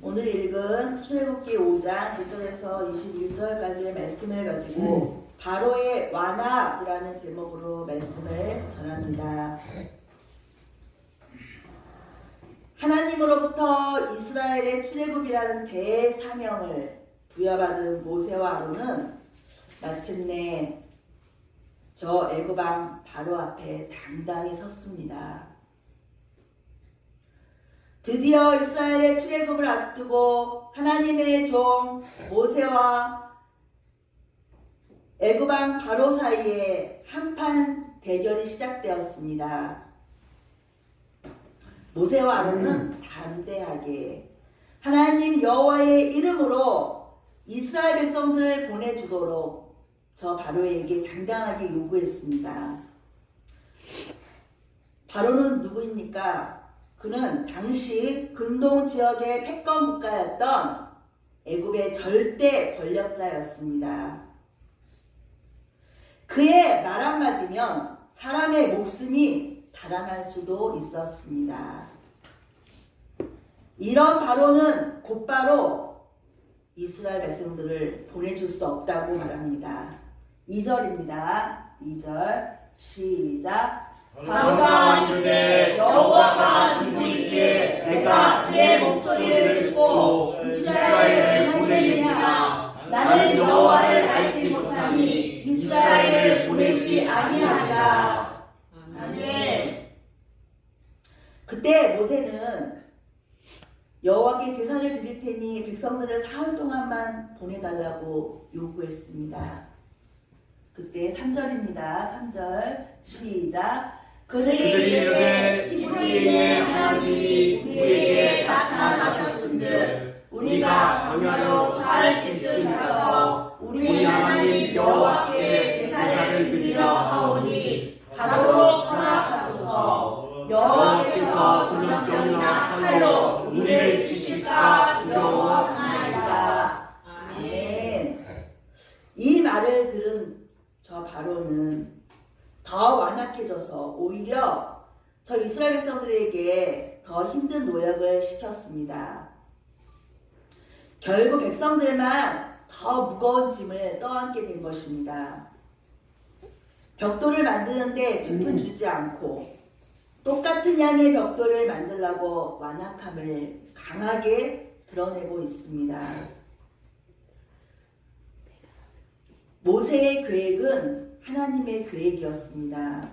오늘 읽은 출애굽기 5장 1절에서 21절까지의 말씀을 가지고 바로의 완악이라는 제목으로 말씀을 전합니다. 하나님으로부터 이스라엘의 출애굽이라는 대사명을 부여받은 모세와 아론은 마침내 저 애굽 왕 바로 앞에 당당히 섰습니다. 드디어 이스라엘의 출애굽을 앞두고 하나님의 종 모세와 애굽 왕 바로 사이에 한판 대결이 시작되었습니다. 모세와 아론은 담대하게 하나님 여호와의 이름으로 이스라엘 백성들을 보내주도록 저 바로에게 당당하게 요구했습니다. 바로는 누구입니까? 그는 당시 근동 지역의 패권 국가였던 애굽의 절대 권력자였습니다. 그의 말 한마디면 사람의 목숨이 달아날 수도 있었습니다. 이런 바로는 곧바로 이스라엘 백성들을 보내줄 수 없다고 말합니다. 2절입니다. 2절 시작. 바로가 이르되 여호와가 누구이기에 내가 그의 목소리를 듣고 이스라엘을 보내느냐. 나는 여호와를 알지 못하니 이스라엘을 보내지 아니하리라. 아멘. 그때 모세는 여호와께 제사를 드릴 테니 백성들을 사흘 동안만 보내달라고 요구했습니다. 그때 3절입니다. 3절 시작. 그들이 이르되 히브리의 하나님이 우리에게 나타나셨은즉 우리가 광야로 사흘쯤 가서 우리 하나님 여호와께 제사를 드리려 하오니 가도록 허락하소서. 여호와께서 전염병이나 칼로 우리를 치실까 두려워하나이다. 아멘. 이 말을 들은 저 바로는 더 완악해져서 오히려 저 이스라엘 백성들에게 더 힘든 노역을 시켰습니다. 결국 백성들만 더 무거운 짐을 떠안게 된 것입니다. 벽돌을 만드는데 짚은 주지 않고 똑같은 양의 벽돌을 만들라고 완악함을 강하게 드러내고 있습니다. 모세의 계획은 하나님의 계획이었습니다.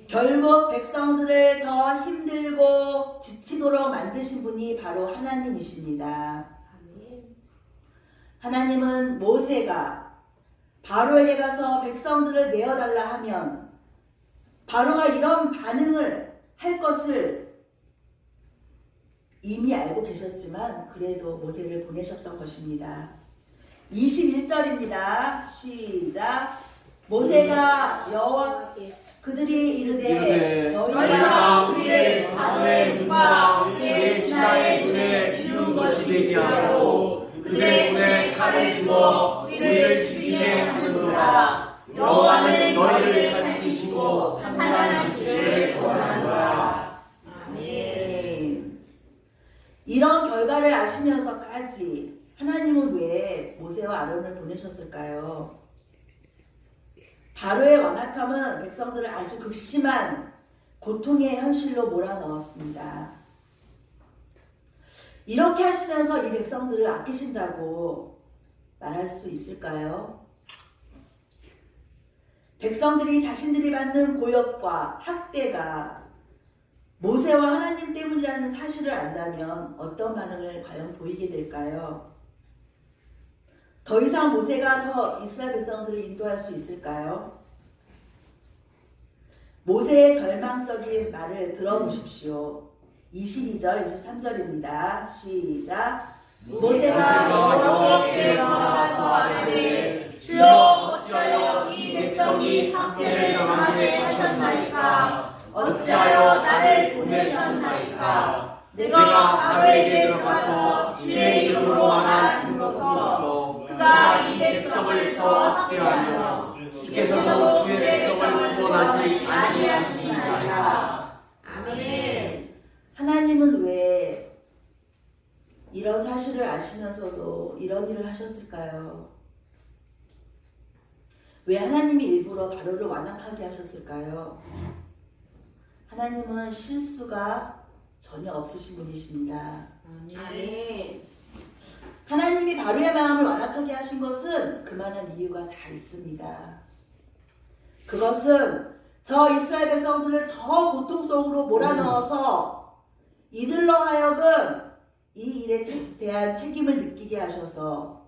결국 백성들을 더 힘들고 지치도록 만드신 분이 바로 하나님이십니다. 하나님은 모세가 바로에게 가서 백성들을 내어달라 하면 바로가 이런 반응을 할 것을 이미 알고 계셨지만 그래도 모세를 보내셨던 것입니다. 21절입니다. 시작. 모세가 여호와께 그들이 이르되 너희가 우리를 바로의 눈과 우리의 신하의 눈에 비운 것이 되게 하고 그들의 손에 칼을 주어 우리를 죽이게 하느니라. 여호와는 너희를 살피시고 판단하시기를 원하노라. 아멘. 이런 결과를 아시면서까지 하나님은 왜 모세와 아론을 보내셨을까요? 바로의 완악함은 백성들을 아주 극심한 고통의 현실로 몰아넣었습니다. 이렇게 하시면서 이 백성들을 아끼신다고 말할 수 있을까요? 백성들이 자신들이 받는 고역과 학대가 모세와 하나님 때문이라는 사실을 안다면 어떤 반응을 과연 보이게 될까요? 더 이상 모세가 저 이스라엘 백성들을 인도할 수 있을까요? 모세의 절망적인 말을 들어보십시오. 22절, 23절입니다. 시작. 모세가 여호와께 나아가서 아뢰되 주여 어찌하여 이 백성이 학대를 당하게 하셨나이까. 어찌하여 나를 보내셨나이까. 내가 바로에게 들어가서 주의 이름으로 말함으로부터 그가 이 백성을 더 학대하며 주께서도 주의 백성을 구원하지 아니하시나이다. 아멘. 하나님은 왜 이런 사실을 아시면서도 이런 일을 하셨을까요? 왜 하나님이 일부러 바로를 완악하게 하셨을까요? 하나님은 실수가 전혀 없으신 분이십니다. 아멘. 하나님이 바로의 마음을 완악하게 하신 것은 그만한 이유가 다 있습니다. 그것은 저 이스라엘 백성들을 더 고통 속으로 몰아넣어서 이들로 하여금 이 일에 대한 책임을 느끼게 하셔서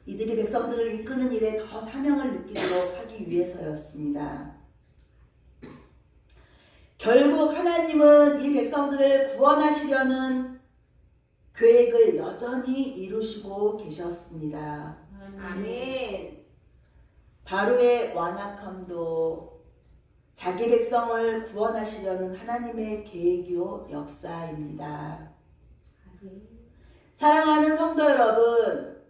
이들이 백성들을 이끄는 일에 더 사명을 느끼도록 하기 위해서였습니다. 결국 하나님은 이 백성들을 구원하시려는 계획을 여전히 이루시고 계셨습니다. 아멘. 바로의 완악함도 자기 백성을 구원하시려는 하나님의 계획이요 역사입니다. 사랑하는 성도 여러분,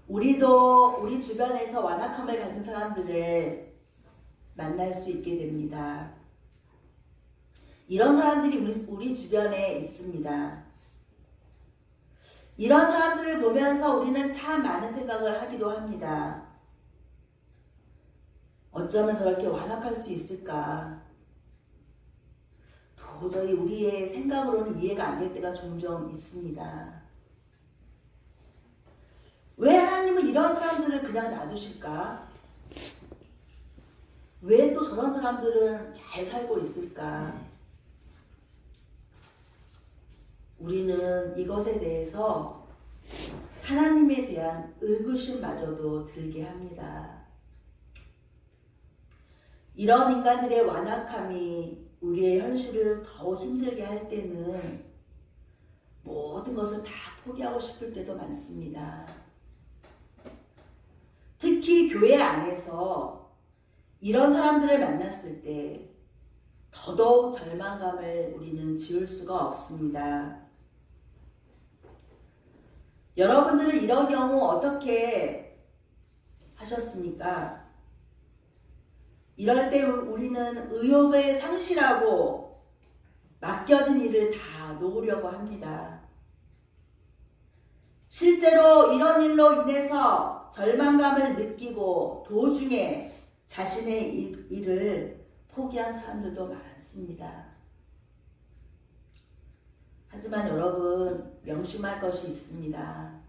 우리도 우리 주변에서 완악함을 가진 사람들을 만날 수 있게 됩니다. 이런 사람들이 우리 주변에 있습니다. 이런 사람들을 보면서 우리는 참 많은 생각을 하기도 합니다. 어쩌면 저렇게 완악할 수 있을까? 도저히 우리의 생각으로는 이해가 안 될 때가 종종 있습니다. 왜 하나님은 이런 사람들을 그냥 놔두실까? 왜 또 저런 사람들은 잘 살고 있을까? 우리는 이것에 대해서 하나님에 대한 의구심마저도 들게 합니다. 이런 인간들의 완악함이 우리의 현실을 더 힘들게 할 때는 모든 것을 다 포기하고 싶을 때도 많습니다. 특히 교회 안에서 이런 사람들을 만났을 때 더더욱 절망감을 우리는 지울 수가 없습니다. 여러분들은 이런 경우 어떻게 하셨습니까? 이럴 때 우리는 의욕을 상실하고 맡겨진 일을 다 놓으려고 합니다. 실제로 이런 일로 인해서 절망감을 느끼고 도중에 자신의 일을 포기한 사람들도 많습니다. 하지만 여러분, 명심할 것이 있습니다.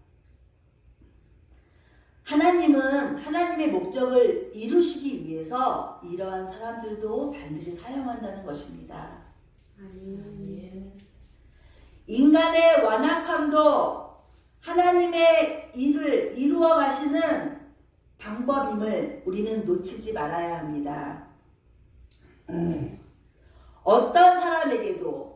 하나님은 하나님의 목적을 이루시기 위해서 이러한 사람들도 반드시 사용한다는 것입니다. 아멘. 인간의 완악함도 하나님의 일을 이루어 가시는 방법임을 우리는 놓치지 말아야 합니다. 어떤 사람에게도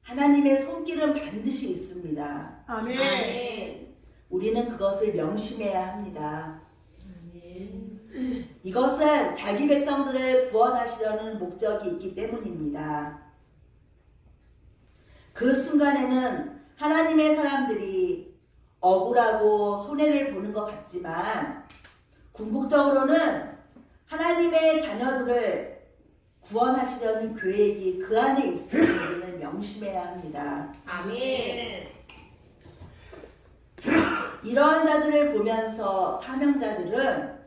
하나님의 손길은 반드시 있습니다. 아멘. 우리는 그것을 명심해야 합니다. 아멘. 이것은 자기 백성들을 구원하시려는 목적이 있기 때문입니다. 그 순간에는 하나님의 사람들이 억울하고 손해를 보는 것 같지만 궁극적으로는 하나님의 자녀들을 구원하시려는 계획이 그 안에 있음을 우리는 명심해야 합니다. 아멘. 이러한 자들을 보면서 사명자들은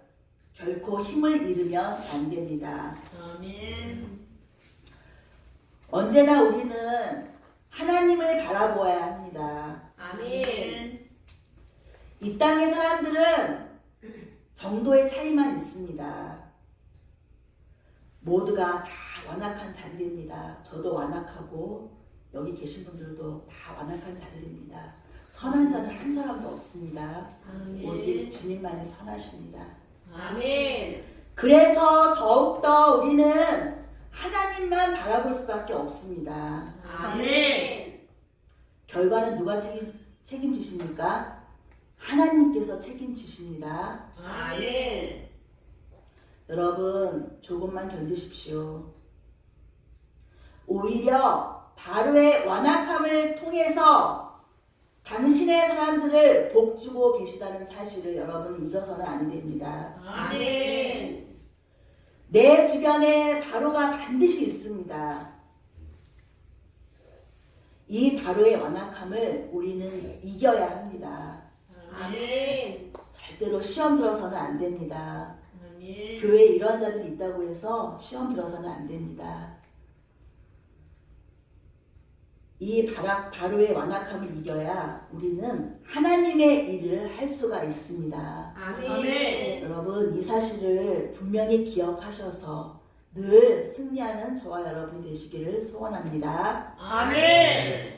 결코 힘을 잃으면 안 됩니다. 아멘. 언제나 우리는 하나님을 바라보아야 합니다. 아멘. 이 땅의 사람들은 정도의 차이만 있습니다. 모두가 다 완악한 자들입니다. 저도 완악하고 여기 계신 분들도 다 완악한 자들입니다. 선한 자는 한 사람도 없습니다. 아멘. 오직 주님만이 선하십니다. 아멘. 그래서 더욱더 우리는 하나님만 바라볼 수밖에 없습니다. 아멘. 결과는 누가 책임지십니까? 하나님께서 책임지십니다. 아멘. 여러분, 조금만 견디십시오. 오히려 바로의 완악함을 통해서 당신의 사람들을 복주고 계시다는 사실을 여러분은 잊어서는 안 됩니다. 아멘. 내 주변에 바로가 반드시 있습니다. 이 바로의 완악함을 우리는 이겨야 합니다. 아멘. 절대로 시험 들어서는 안 됩니다. 아멘. 교회에 이러한 자들이 있다고 해서 시험 들어서는 안 됩니다. 이 바로의 완악함을 이겨야 우리는 하나님의 일을 할 수가 있습니다. 아멘. 여러분, 이 사실을 분명히 기억하셔서 늘 승리하는 저와 여러분이 되시기를 소원합니다. 아멘.